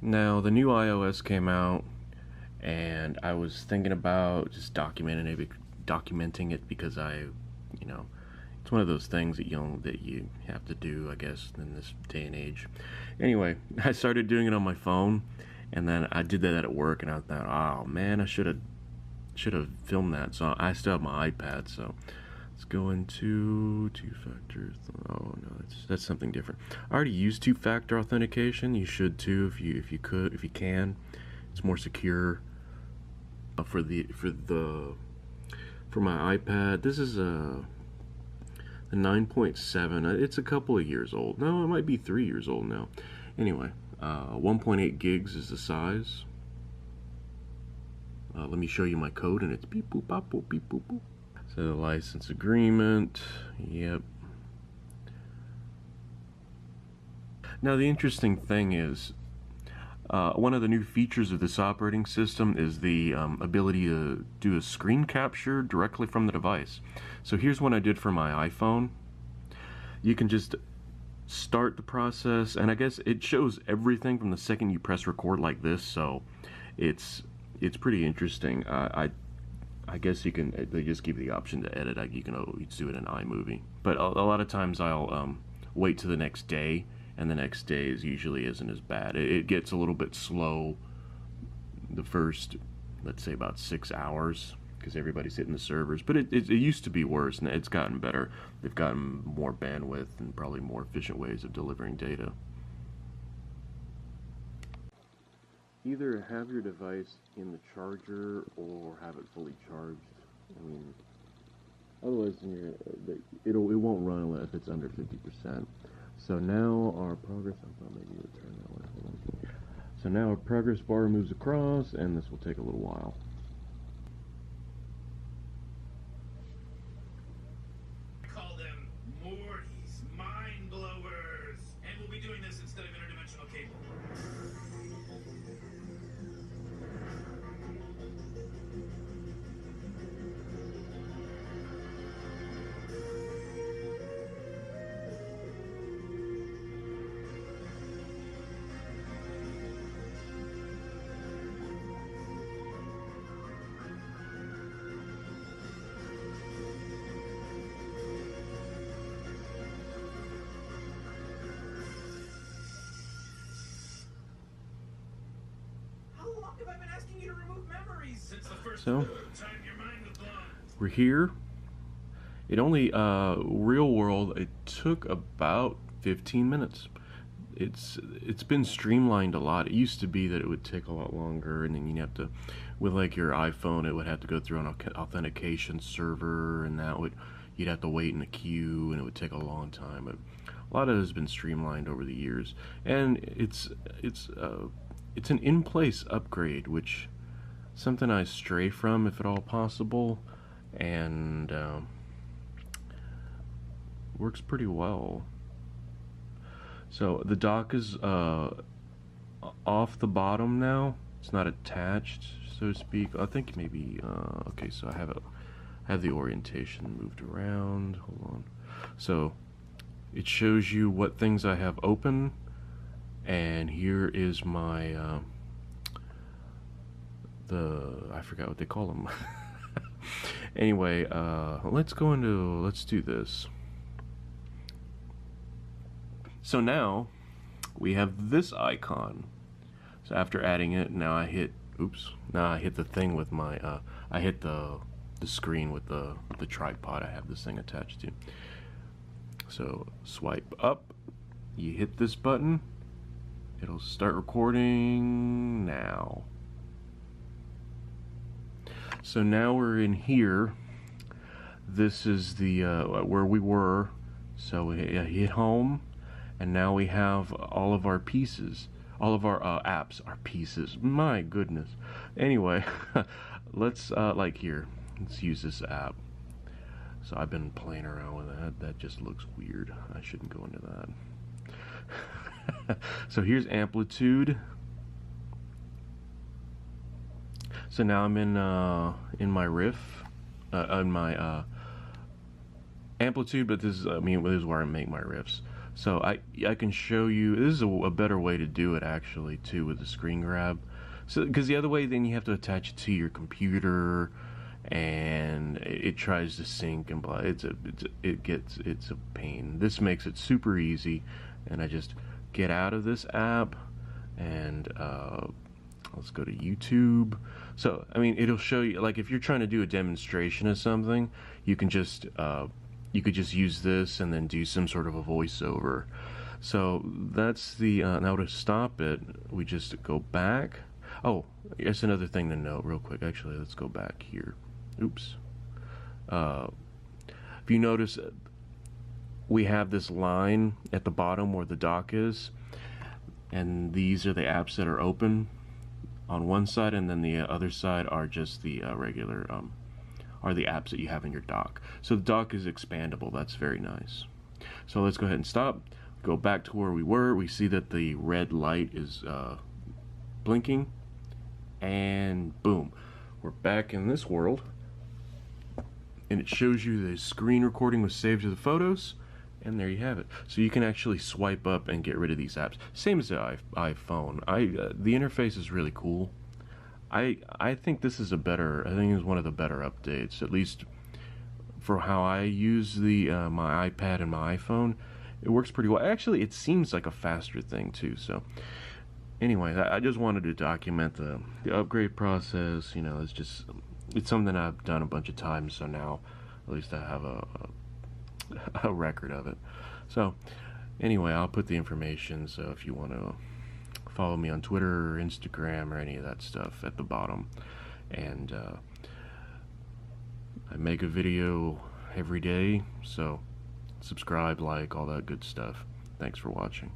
Now, the new iOS came out, and I was thinking about just documenting it because it's one of those things that you have to do, I guess, in this day and age. Anyway, I started doing it on my phone, and then I did that at work, and I thought, oh man, I should have filmed that. So I still have my iPad, so let's go into two-factor. Oh no, that's something different. I already use two-factor authentication. You should too, if you can. It's more secure. For my iPad, this is a 9.7. It's a couple of years old. No, it might be 3 years old now. Anyway, 1.8 gigs is the size. Let me show you my code, and it's beep boop bop boop beep boop boop. So the license agreement, yep. Now the interesting thing is, one of the new features of this operating system is the ability to do a screen capture directly from the device. So here's what I did for my iPhone. You can just start the process, and I guess it shows everything from the second you press record like this, so it's pretty interesting. I guess you can. They just give you the option to edit. You can do it in iMovie, but a lot of times I'll wait to the next day, and the next day usually isn't as bad. It gets a little bit slow the first, let's say, about 6 hours because everybody's hitting the servers. But it used to be worse, and it's gotten better. They've gotten more bandwidth and probably more efficient ways of delivering data. Either have your device in the charger or have it fully charged. I mean, otherwise it won't run if it's under 50%. So now our progress, I thought maybe you would turn that way. Hold on. So now our progress bar moves across, and this will take a little while. Call them Morty's Mind Blowers, and we'll be doing this instead of interdimensional cable. Have I been asking you to remove memories since the first time your mind was blown? We're here. It only real world. It took about 15 minutes. It's been streamlined a lot. It used to be that it would take a lot longer, and then you'd have to, with like your iPhone, it would have to go through an authentication server, and you'd have to wait in a queue, and it would take a long time. But a lot of it has been streamlined over the years, and it's an in-place upgrade, which something I stray from if at all possible, and works pretty well. So the dock is off the bottom now. It's not attached, so to speak. I think maybe okay. So I have the orientation moved around. Hold on. So it shows you what things I have open. And here is my I forgot what they call them. Anyway, let's do this. So now we have this icon. So after adding it, now I hit the thing with my I hit the screen with the tripod I have this thing attached to. So swipe up, you hit this button. It'll start recording now. So now we're in here. This is the where we were. So we hit home, and now we have all of our pieces, all of our apps, our pieces. My goodness. Anyway, let's like here. Let's use this app. So I've been playing around with that. That just looks weird. I shouldn't go into that. So here's amplitude. So now I'm in my riff, in my amplitude, but this is where I make my riffs. So I can show you. This is a better way to do it actually too, with the screen grab. So because the other way, then you have to attach it to your computer, and it tries to sync and blah. It's a pain. This makes it super easy, and I just get out of this app, and let's go to YouTube. So I mean, it'll show you, like, if you're trying to do a demonstration of something, you can just you could just use this and then do some sort of a voiceover. So that's the now to stop it, we just go back. Oh, here's another thing to note real quick. Actually, let's go back here. Oops. If you notice, we have this line at the bottom where the dock is, and these are the apps that are open on one side, and then the other side are just the regular are the apps that you have in your dock. So the dock is expandable. That's very nice. So let's go ahead and stop. Go back to where we were. We see that the red light is blinking, and boom, we're back in this world, and it shows you the screen recording was saved to the photos, and there you have it. So you can actually swipe up and get rid of these apps. Same as the iPhone. The interface is really cool. I think this is I think it's one of the better updates, at least for how I use the my iPad and my iPhone. It works pretty well. Actually, it seems like a faster thing too. So anyway, I just wanted to document the upgrade process. You know, it's something I've done a bunch of times, so now at least I have a record of it. So anyway, I'll put the information, so if you want to follow me on Twitter or Instagram or any of that stuff, at the bottom. And I make a video every day, so subscribe, like, all that good stuff. Thanks for watching.